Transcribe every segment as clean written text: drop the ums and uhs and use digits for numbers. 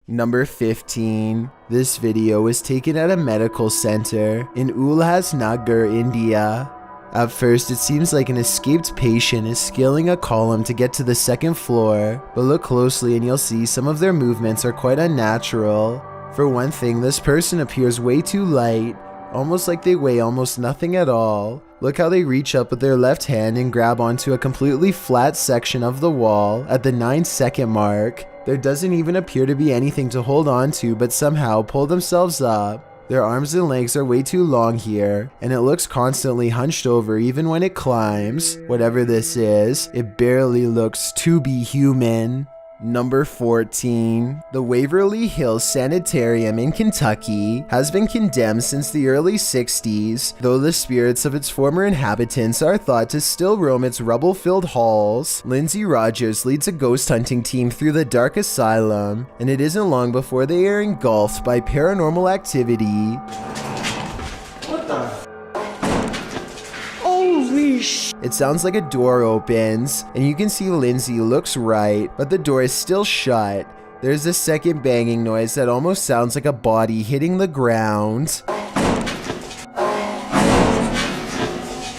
Number 15. This video was taken at a medical center in Ulhasnagar, India. At first, it seems like an escaped patient is scaling a column to get to the second floor, but look closely and you'll see some of their movements are quite unnatural. For one thing, this person appears way too light, almost like they weigh almost nothing at all. Look how they reach up with their left hand and grab onto a completely flat section of the wall at the 9-second mark. There doesn't even appear to be anything to hold on to, but somehow pull themselves up. Their arms and legs are way too long here, and it looks constantly hunched over even when it climbs. Whatever this is, it barely looks to be human. Number 14. The Waverly Hills Sanitarium in Kentucky has been condemned since the early 60s, though the spirits of its former inhabitants are thought to still roam its rubble-filled halls. Lindsay Rogers leads a ghost hunting team through the dark asylum, and it isn't long before they are engulfed by paranormal activity. What the? Holy sh! It sounds like a door opens, and you can see Lindsay looks right, but the door is still shut. There's a second banging noise that almost sounds like a body hitting the ground.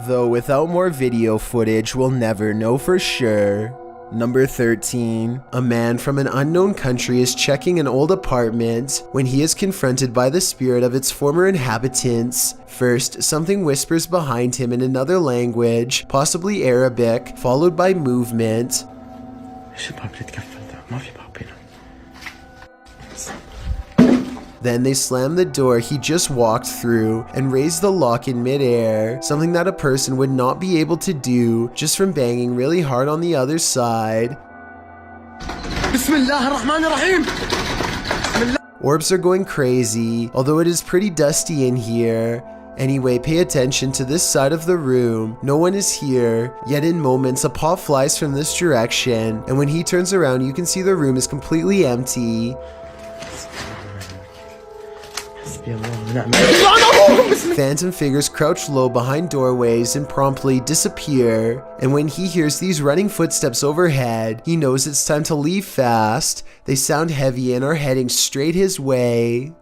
Though without more video footage, we'll never know for sure. Number 13. A man from an unknown country is checking an old apartment when he is confronted by the spirit of its former inhabitants. First, something whispers behind him in another language, possibly Arabic, followed by movement. Then they slam the door he just walked through and raise the lock in midair, something that a person would not be able to do just from banging really hard on the other side. Orbs are going crazy, although it is pretty dusty in here. Anyway, pay attention to this side of the room. No one is here, yet in moments a pop flies from this direction, and when he turns around you can see the room is completely empty. Phantom figures crouch low behind doorways and promptly disappear, and when he hears these running footsteps overhead, he knows it's time to leave fast. They sound heavy and are heading straight his way.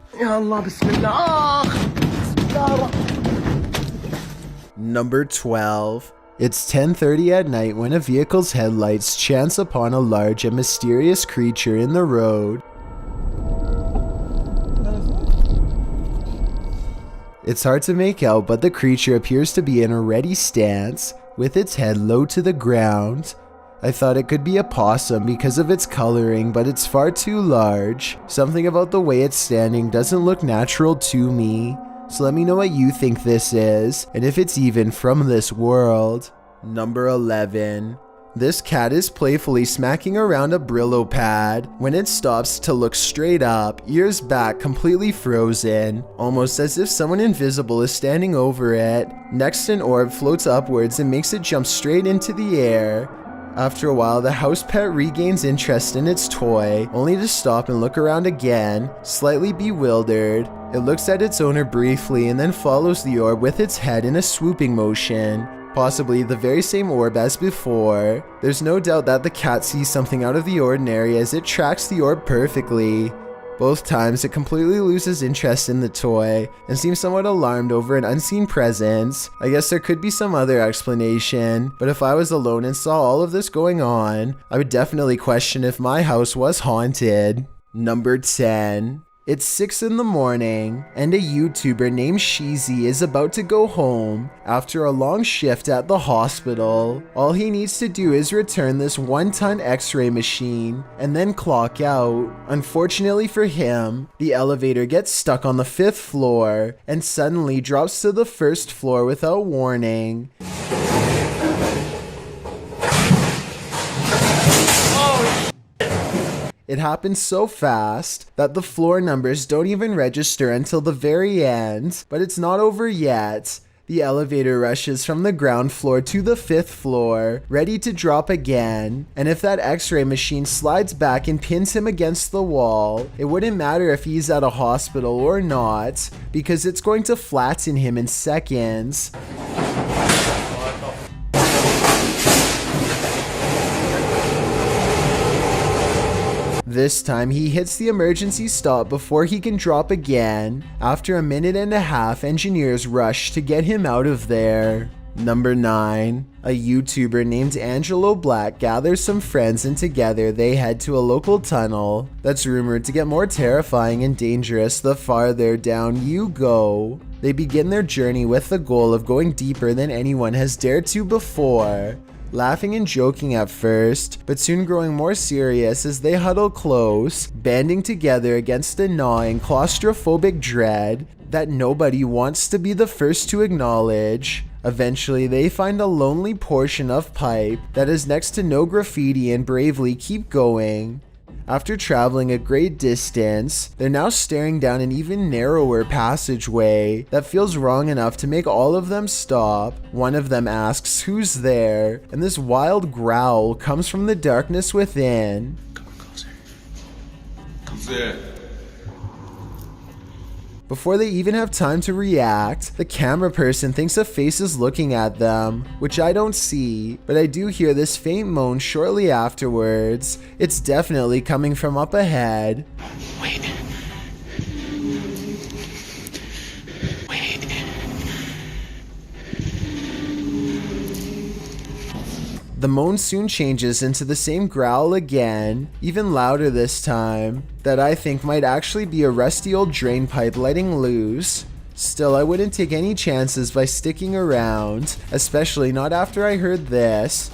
Number 12. It's 10:30 at night when a vehicle's headlights chance upon a large and mysterious creature in the road. It's hard to make out, but the creature appears to be in a ready stance, with its head low to the ground. I thought it could be a possum because of its coloring, but it's far too large. Something about the way it's standing doesn't look natural to me. So let me know what you think this is, and if it's even from this world. Number 11. This cat is playfully smacking around a Brillo pad when it stops to look straight up, ears back, completely frozen, almost as if someone invisible is standing over it. Next, an orb floats upwards and makes it jump straight into the air. After a while, the house pet regains interest in its toy, only to stop and look around again, slightly bewildered. It looks at its owner briefly and then follows the orb with its head in a swooping motion. Possibly the very same orb as before. There's no doubt that the cat sees something out of the ordinary as it tracks the orb perfectly. Both times it completely loses interest in the toy and seems somewhat alarmed over an unseen presence. I guess there could be some other explanation, but if I was alone and saw all of this going on, I would definitely question if my house was haunted. Number 10. It's 6 in the morning, and a YouTuber named Sheezy is about to go home after a long shift at the hospital. All he needs to do is return this 1-ton X-ray machine and then clock out. Unfortunately for him, the elevator gets stuck on the 5th floor and suddenly drops to the 1st floor without warning. It happens so fast that the floor numbers don't even register until the very end. But it's not over yet. The elevator rushes from the ground floor to the 5th floor, ready to drop again. And if that X-ray machine slides back and pins him against the wall, it wouldn't matter if he's at a hospital or not, because it's going to flatten him in seconds. This time he hits the emergency stop before he can drop again. After a minute and a half, engineers rush to get him out of there. Number 9. A YouTuber named Angelo Black gathers some friends and together they head to a local tunnel that's rumored to get more terrifying and dangerous the farther down you go. They begin their journey with the goal of going deeper than anyone has dared to before. Laughing and joking at first, but soon growing more serious as they huddle close, banding together against a gnawing claustrophobic dread that nobody wants to be the first to acknowledge. Eventually, they find a lonely portion of pipe that is next to no graffiti and bravely keep going. After traveling a great distance, they're now staring down an even narrower passageway that feels wrong enough to make all of them stop. One of them asks who's there, and this wild growl comes from the darkness within. Come on, closer. Who's there? Before they even have time to react, the camera person thinks a face is looking at them, which I don't see, but I do hear this faint moan shortly afterwards. It's definitely coming from up ahead. Wait. The moan soon changes into the same growl again, even louder this time, that I think might actually be a rusty old drain pipe letting loose. Still, I wouldn't take any chances by sticking around, especially not after I heard this.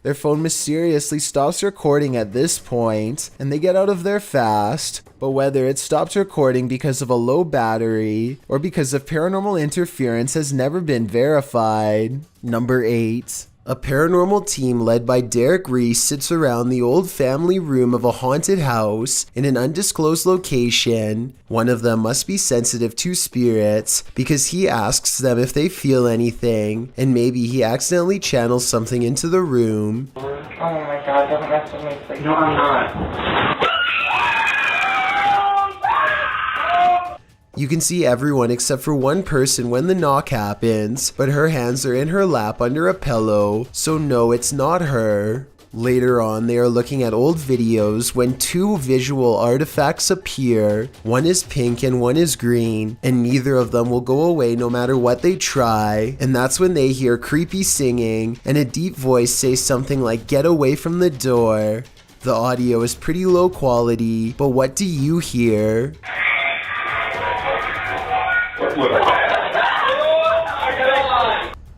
Their phone mysteriously stops recording at this point, and they get out of there fast. But whether it stopped recording because of a low battery or because of paranormal interference has never been verified. Number 8. A paranormal team led by Derek Reese sits around the old family room of a haunted house in an undisclosed location. One of them must be sensitive to spirits because he asks them if they feel anything, and maybe he accidentally channels something into the room. Oh my god, don't mess with me, please. No, I'm not. You can see everyone except for one person when the knock happens, but her hands are in her lap under a pillow, so no, it's not her. Later on, they are looking at old videos when two visual artifacts appear. One is pink and one is green, and neither of them will go away no matter what they try. And that's when they hear creepy singing and a deep voice say something like, "Get away from the door." The audio is pretty low quality, but what do you hear?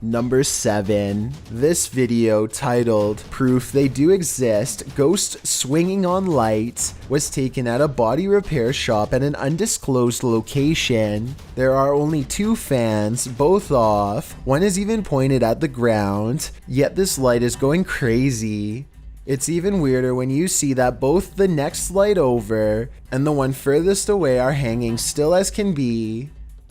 Number 7. This video, titled "Proof They Do Exist, Ghost Swinging on Light," was taken at a body repair shop at an undisclosed location. There are only 2 fans, both off. One is even pointed at the ground, yet this light is going crazy. It's even weirder when you see that both the next light over and the one furthest away are hanging still as can be.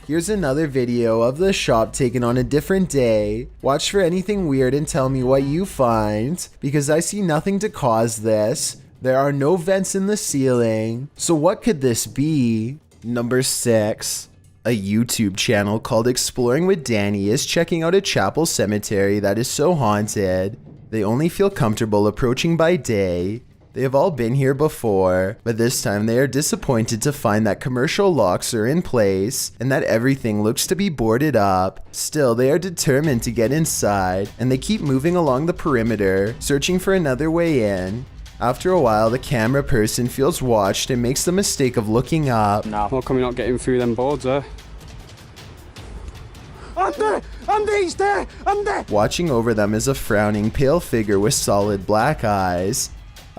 Here's another video of the shop taken on a different day. Watch for anything weird and tell me what you find, because I see nothing to cause this. There are no vents in the ceiling, so what could this be? Number 6. A YouTube channel called Exploring with Danny is checking out a chapel cemetery that is so haunted. They only feel comfortable approaching by day. They have all been here before, but this time they are disappointed to find that commercial locks are in place and that everything looks to be boarded up. Still, they are determined to get inside, and they keep moving along the perimeter, searching for another way in. After a while, the camera person feels watched and makes the mistake of looking up. How come you're not getting through them boards, eh? I'm there! He's there! I'm there! Watching over them is a frowning, pale figure with solid black eyes.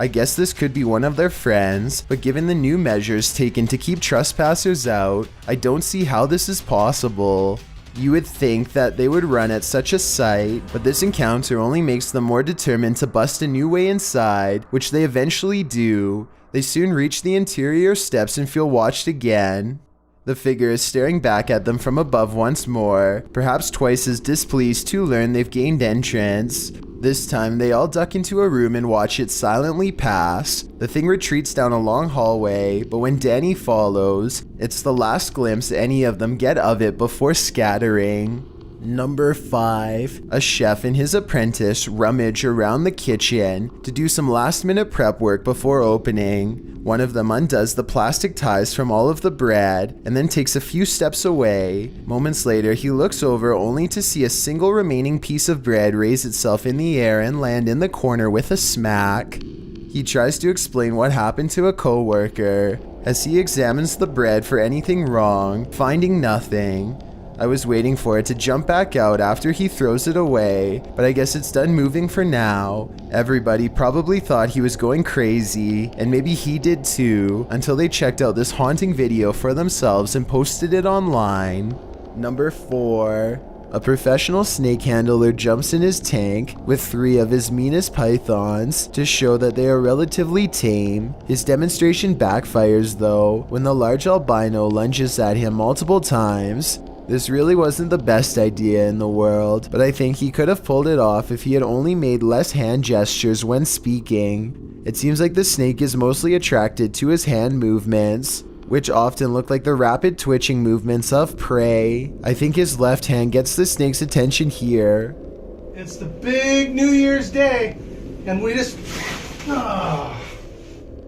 I guess this could be one of their friends, but given the new measures taken to keep trespassers out, I don't see how this is possible. You would think that they would run at such a sight, but this encounter only makes them more determined to bust a new way inside, which they eventually do. They soon reach the interior steps and feel watched again. The figure is staring back at them from above once more, perhaps twice as displeased to learn they've gained entrance. This time, they all duck into a room and watch it silently pass. The thing retreats down a long hallway, but when Danny follows, it's the last glimpse any of them get of it before scattering. Number 5. A chef and his apprentice rummage around the kitchen to do some last-minute prep work before opening. One of them undoes the plastic ties from all of the bread and then takes a few steps away. Moments later, he looks over only to see a single remaining piece of bread raise itself in the air and land in the corner with a smack. He tries to explain what happened to a coworker as he examines the bread for anything wrong, finding nothing. I was waiting for it to jump back out after he throws it away, but I guess it's done moving for now. Everybody probably thought he was going crazy, and maybe he did too, until they checked out this haunting video for themselves and posted it online. Number 4. A professional snake handler jumps in his tank with 3 of his meanest pythons to show that they are relatively tame. His demonstration backfires though, when the large albino lunges at him multiple times. This really wasn't the best idea in the world, but I think he could have pulled it off if he had only made less hand gestures when speaking. It seems like the snake is mostly attracted to his hand movements, which often look like the rapid twitching movements of prey. I think his left hand gets the snake's attention here. It's the big New Year's Day, and we just...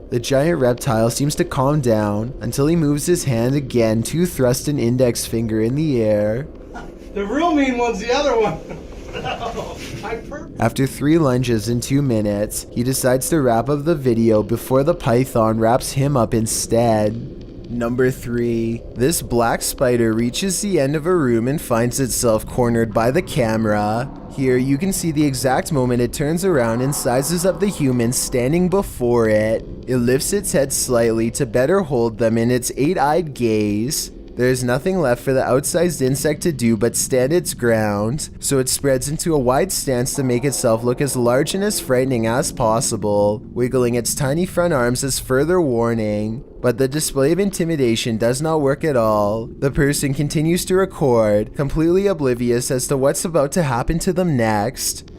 The giant reptile seems to calm down until he moves his hand again to thrust an index finger in the air. The real mean one's the other one. After 3 lunges in 2 minutes, he decides to wrap up the video before the python wraps him up instead. Number 3. This black spider reaches the end of a room and finds itself cornered by the camera. Here you can see the exact moment it turns around and sizes up the human standing before it. It lifts its head slightly to better hold them in its 8-eyed gaze. There is nothing left for the outsized insect to do but stand its ground, so it spreads into a wide stance to make itself look as large and as frightening as possible, wiggling its tiny front arms as further warning. But the display of intimidation does not work at all. The person continues to record, completely oblivious as to what's about to happen to them next.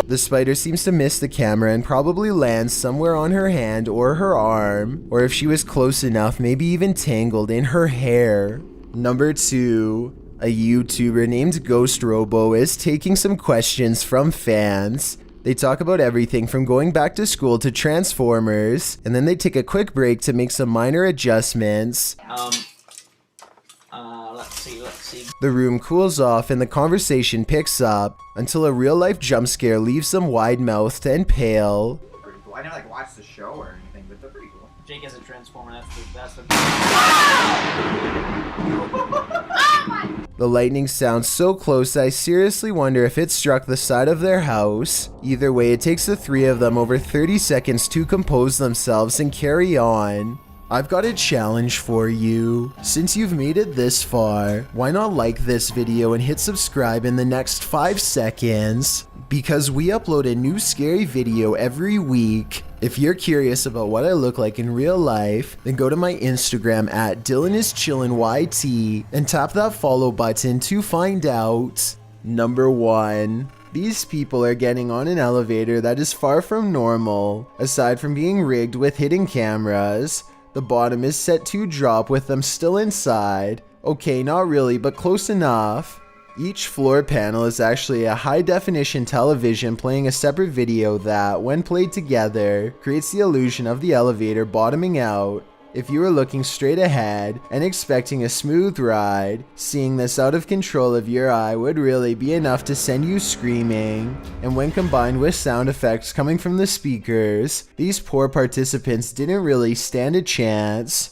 The spider seems to miss the camera and probably lands somewhere on her hand or her arm, or if she was close enough, maybe even tangled in her hair. Number 2. A YouTuber named Ghost Robo is taking some questions from fans. They talk about everything from going back to school to Transformers, and then they take a quick break to make some minor adjustments. Let's see. The room cools off and the conversation picks up until a real-life jump scare leaves them wide-mouthed and pale. Pretty cool. I never watched the show or anything, but they're pretty cool. Jake is a Transformer, that's the The lightning sounds so close that I seriously wonder if it struck the side of their house. Either way, it takes the 3 of them over 30 seconds to compose themselves and carry on. I've got a challenge for you. Since you've made it this far, why not like this video and hit subscribe in the next 5 seconds? Because we upload a new scary video every week. If you're curious about what I look like in real life, then go to my Instagram at DylanIsChillinYT and tap that follow button to find out. Number 1. These people are getting on an elevator that is far from normal. Aside from being rigged with hidden cameras, the bottom is set to drop with them still inside. Okay, not really, but close enough. Each floor panel is actually a high-definition television playing a separate video that, when played together, creates the illusion of the elevator bottoming out. If you were looking straight ahead and expecting a smooth ride, seeing this out of control of your eye would really be enough to send you screaming. And when combined with sound effects coming from the speakers, these poor participants didn't really stand a chance.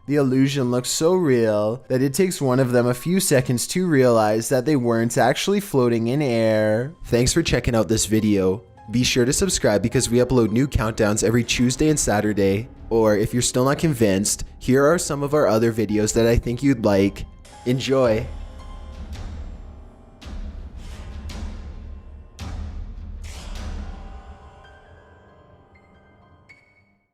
The illusion looks so real that it takes one of them a few seconds to realize that they weren't actually floating in air. Thanks for checking out this video. Be sure to subscribe because we upload new countdowns every Tuesday and Saturday. Or if you're still not convinced, here are some of our other videos that I think you'd like. Enjoy!